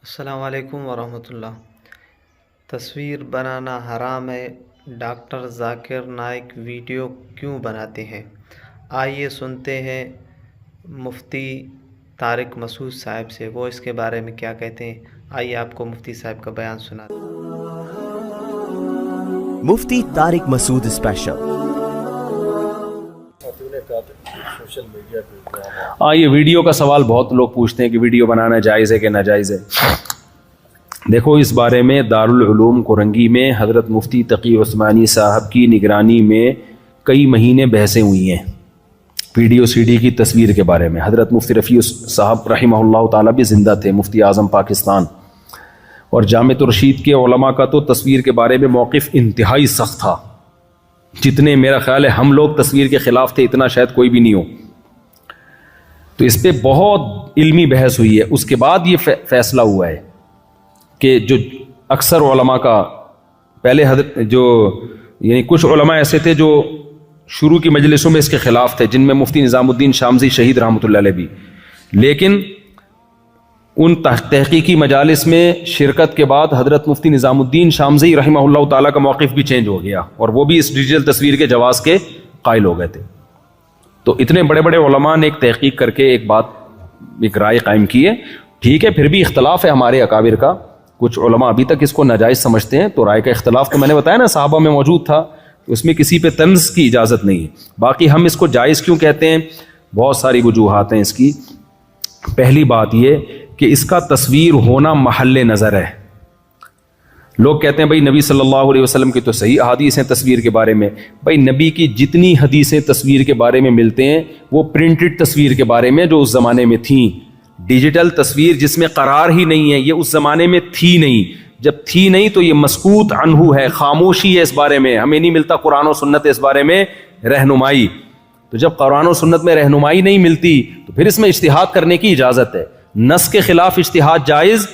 السلام علیکم ورحمۃ اللہ۔ تصویر بنانا حرام ہے، ڈاکٹر ذاکر نائک ویڈیو کیوں بناتے ہیں؟ آئیے سنتے ہیں مفتی طارق مسعود صاحب سے، وہ اس کے بارے میں کیا کہتے ہیں۔ آئیے آپ کو مفتی صاحب کا بیان سناتے ہیں۔ مفتی طارق مسعود اسپیشل۔ یہ ویڈیو کا سوال بہت لوگ پوچھتے ہیں کہ ویڈیو بنانا جائز ہے کہ ناجائز ہے۔ دیکھو، اس بارے میں دارالعلوم کورنگی میں حضرت مفتی تقی عثمانی صاحب کی نگرانی میں کئی مہینے بحثیں ہوئی ہیں ویڈیو سی ڈی کی تصویر کے بارے میں۔ حضرت مفتی رفیع صاحب رحمہ اللہ تعالیٰ بھی زندہ تھے، مفتی اعظم پاکستان، اور جامع الرشید کے علماء کا تو تصویر کے بارے میں موقف انتہائی سخت تھا۔ جتنے میرا خیال ہے ہم لوگ تصویر کے خلاف تھے، اتنا شاید کوئی بھی نہیں ہو۔ تو اس پہ بہت علمی بحث ہوئی ہے۔ اس کے بعد یہ فیصلہ ہوا ہے کہ جو اکثر علماء کا پہلے یعنی کچھ علماء ایسے تھے جو شروع کی مجلسوں میں اس کے خلاف تھے، جن میں مفتی نظام الدین شامزی شہید رحمۃ اللہ علیہ بھی، لیکن ان تحقیقی مجالس میں شرکت کے بعد حضرت مفتی نظام الدین شامزی رحمہ اللہ تعالیٰ کا موقف بھی چینج ہو گیا، اور وہ بھی اس ڈیجیٹل تصویر کے جواز کے قائل ہو گئے تھے۔ تو اتنے بڑے بڑے علماء نے ایک تحقیق کر کے ایک رائے قائم کی ہے۔ ٹھیک ہے، پھر بھی اختلاف ہے ہمارے اکابر کا، کچھ علماء ابھی تک اس کو ناجائز سمجھتے ہیں، تو رائے کا اختلاف تو میں نے بتایا نا صحابہ میں موجود تھا، اس میں کسی پہ طنز کی اجازت نہیں ہے۔ باقی ہم اس کو جائز کیوں کہتے ہیں، بہت ساری وجوہات ہیں اس کی۔ پہلی بات یہ کہ اس کا تصویر ہونا محل نظر ہے۔ لوگ کہتے ہیں بھائی نبی صلی اللہ علیہ وسلم کی تو صحیح احادیث ہیں تصویر کے بارے میں۔ بھائی نبی کی جتنی حدیثیں تصویر کے بارے میں ملتے ہیں وہ پرنٹڈ تصویر کے بارے میں جو اس زمانے میں تھیں۔ ڈیجیٹل تصویر جس میں قرار ہی نہیں ہے، یہ اس زمانے میں تھی نہیں۔ جب تھی نہیں تو یہ مسکوت عنہ ہے، خاموشی ہے اس بارے میں، ہمیں نہیں ملتا قرآن و سنت اس بارے میں رہنمائی۔ تو جب قرآن و سنت میں رہنمائی نہیں ملتی تو پھر اس میں اجتہاد کرنے کی اجازت ہے۔ نص کے خلاف اجتہاد جائز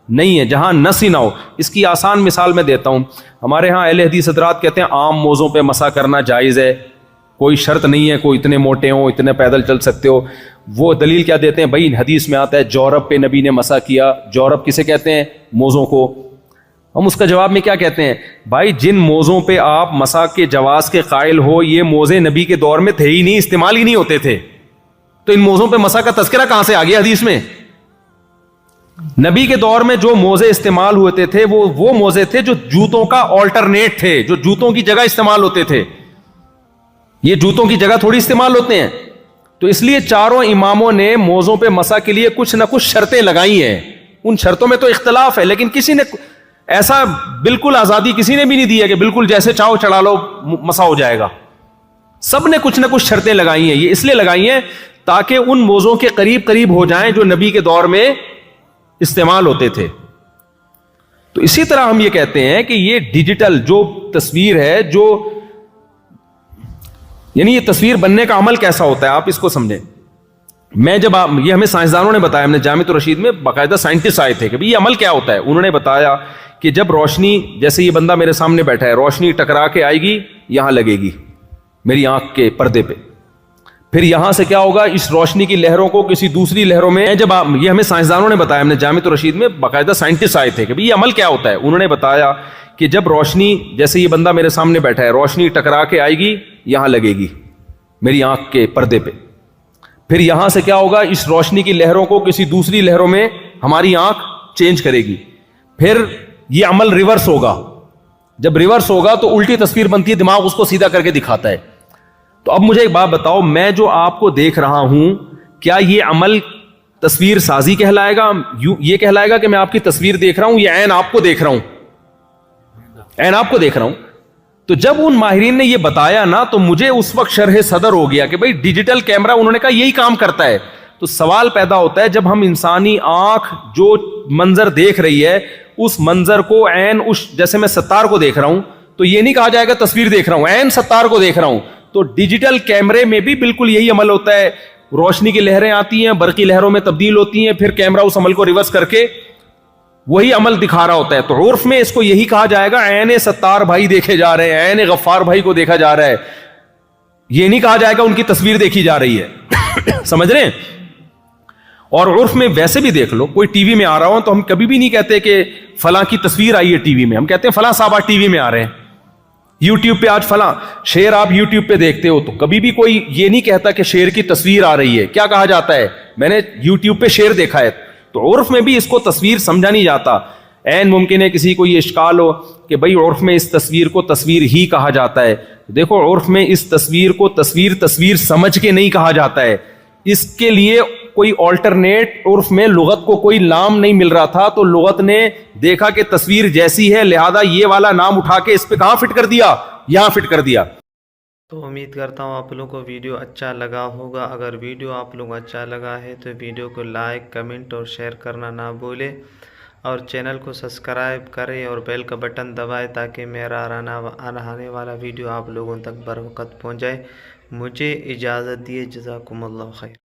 نہیں ہے جہاں نص ہی نہ ہو۔ اس کی آسان مثال میں دیتا ہوں۔ ہمارے ہاں اہل حدیث حضرات کہتے ہیں عام موزوں پہ مسح کرنا جائز ہے، کوئی شرط نہیں ہے کوئی اتنے موٹے ہو اتنے پیدل چل سکتے ہو۔ وہ دلیل کیا دیتے ہیں؟ بھائی حدیث میں آتا ہے جورب پہ نبی نے مسح کیا۔ جورب کسے کہتے ہیں؟ موزوں کو۔ ہم اس کا جواب میں کیا کہتے ہیں؟ بھائی جن موزوں پہ آپ مسح کے جواز کے قائل ہو، یہ موزے نبی کے دور میں تھے ہی نہیں، استعمال ہی نہیں ہوتے تھے، تو ان موزوں پہ مسح کا تذکرہ کہاں سے آ گیا حدیث میں؟ نبی کے دور میں جو موزے استعمال ہوتے تھے وہ موزے تھے جو جوتوں کا آلٹرنیٹ تھے، جو جوتوں کی جگہ استعمال ہوتے تھے۔ یہ جوتوں کی جگہ تھوڑی استعمال ہوتے ہیں۔ تو اس لیے چاروں اماموں نے موزوں پہ مسح کے لیے کچھ نہ کچھ شرطیں لگائی ہیں۔ ان شرطوں میں تو اختلاف ہے، لیکن کسی نے ایسا بالکل آزادی کسی نے بھی نہیں دی ہے کہ بالکل جیسے چاہو چڑھا لو مسح ہو جائے گا۔ سب نے کچھ نہ کچھ شرطیں لگائی ہیں۔ یہ اس لیے لگائی ہیں تاکہ ان موزوں کے قریب قریب ہو جائیں جو نبی کے دور میں استعمال ہوتے تھے۔ تو اسی طرح ہم یہ کہتے ہیں کہ یہ ڈیجیٹل جو تصویر ہے، جو یعنی یہ تصویر بننے کا عمل کیسا ہوتا ہے آپ اس کو سمجھیں۔ میں جب یہ ہمیں سائنسدانوں نے بتایا، ہم نے جامع الرشید میں باقاعدہ سائنٹسٹ آئے تھے کہ یہ عمل کیا ہوتا ہے۔ انہوں نے بتایا کہ جب روشنی، جیسے یہ بندہ میرے سامنے بیٹھا ہے، روشنی ٹکرا کے آئے گی، یہاں لگے گی میری آنکھ کے پردے پہ، پھر یہاں سے کیا ہوگا، اس روشنی کی لہروں کو کسی دوسری لہروں میں جب یہ ہمیں سائنسدانوں نے بتایا، ہم نے جامع الرشید میں باقاعدہ سائنٹسٹ آئے تھے کہ یہ عمل کیا ہوتا ہے۔ انہوں نے بتایا کہ جب روشنی، جیسے یہ بندہ میرے سامنے بیٹھا ہے، روشنی ٹکرا کے آئے گی، یہاں لگے گی میری آنکھ کے پردے پہ، پھر یہاں سے کیا ہوگا، اس روشنی کی لہروں کو کسی دوسری لہروں میں ہماری آنکھ چینج کرے گی، پھر یہ عمل ریورس ہوگا۔ جب ریورس ہوگا تو الٹی تصویر بنتی ہے، دماغ اس کو سیدھا کر کے دکھاتا ہے۔ تو اب مجھے ایک بات بتاؤ، میں جو آپ کو دیکھ رہا ہوں، کیا یہ عمل تصویر سازی کہلائے گا؟ یہ کہلائے گا کہ میں آپ کی تصویر دیکھ رہا ہوں، یہ عین آپ کو دیکھ رہا ہوں، عین آپ کو دیکھ رہا ہوں۔ تو جب ان ماہرین نے یہ بتایا نا، تو مجھے اس وقت شرح صدر ہو گیا کہ بھئی ڈیجیٹل کیمرہ، انہوں نے کہا یہی کام کرتا ہے۔ تو سوال پیدا ہوتا ہے، جب ہم انسانی آنکھ جو منظر دیکھ رہی ہے، اس منظر کو عین جیسے میں ستار کو دیکھ رہا ہوں، تو یہ نہیں کہا جائے گا تصویر دیکھ رہا ہوں، عین ستار کو دیکھ رہا ہوں۔ تو ڈیجیٹل کیمرے میں بھی بالکل یہی عمل ہوتا ہے۔ روشنی کی لہریں آتی ہیں، برقی لہروں میں تبدیل ہوتی ہیں، پھر کیمرہ اس عمل کو ریورس کر کے وہی عمل دکھا رہا ہوتا ہے۔ تو عرف میں اس کو یہی کہا جائے گا عین ستار بھائی دیکھے جا رہے ہیں، عین غفار بھائی کو دیکھا جا رہا ہے، یہ نہیں کہا جائے گا ان کی تصویر دیکھی جا رہی ہے۔ سمجھ رہے ہیں؟ اور عرف میں ویسے بھی دیکھ لو, کوئی ٹی وی میں آ رہا ہو تو ہم کبھی بھی نہیں کہتے کہ فلاں کی تصویر آئی ہے ٹی وی میں, ہم کہتے ہیں فلاں صاحب آج ٹی وی میں آ رہے ہیں, یوٹیوب پہ آج فلاں شعر آپ یوٹیوب پہ دیکھتے ہو تو کبھی بھی کوئی یہ نہیں کہتا کہ شعر کی تصویر آ رہی ہے. کیا کہا جاتا ہے, میں نے یوٹیوب پہ شعر دیکھا ہے. تو عرف میں بھی اس کو تصویر سمجھا نہیں جاتا. عین ممکن ہے کسی کو یہ اشکال ہو کہ بھائی عرف میں اس تصویر کو تصویر ہی کہا جاتا ہے. دیکھو عرف میں اس تصویر کو تصویر سمجھ کے نہیں کہا جاتا ہے, اس کے لیے کوئی آلٹرنیٹ عرف میں لغت کو کوئی نام نہیں مل رہا تھا, تو لغت نے دیکھا کہ تصویر جیسی ہے لہذا یہ والا نام اٹھا کے اس پہ کہاں فٹ کر دیا, یہاں فٹ کر دیا. تو امید کرتا ہوں آپ لوگوں کو ویڈیو اچھا لگا ہوگا. اگر ویڈیو آپ لوگوں کو اچھا لگا ہے تو ویڈیو کو لائک, کمنٹ اور شیئر کرنا نہ بھولیں, اور چینل کو سبسکرائب کریں اور بیل کا بٹن دبائیں تاکہ میرا آنے والا ویڈیو آپ لوگوں تک بر وقت پہنچ جائے. مجھے اجازت دیے, جزاکم اللہ خیر.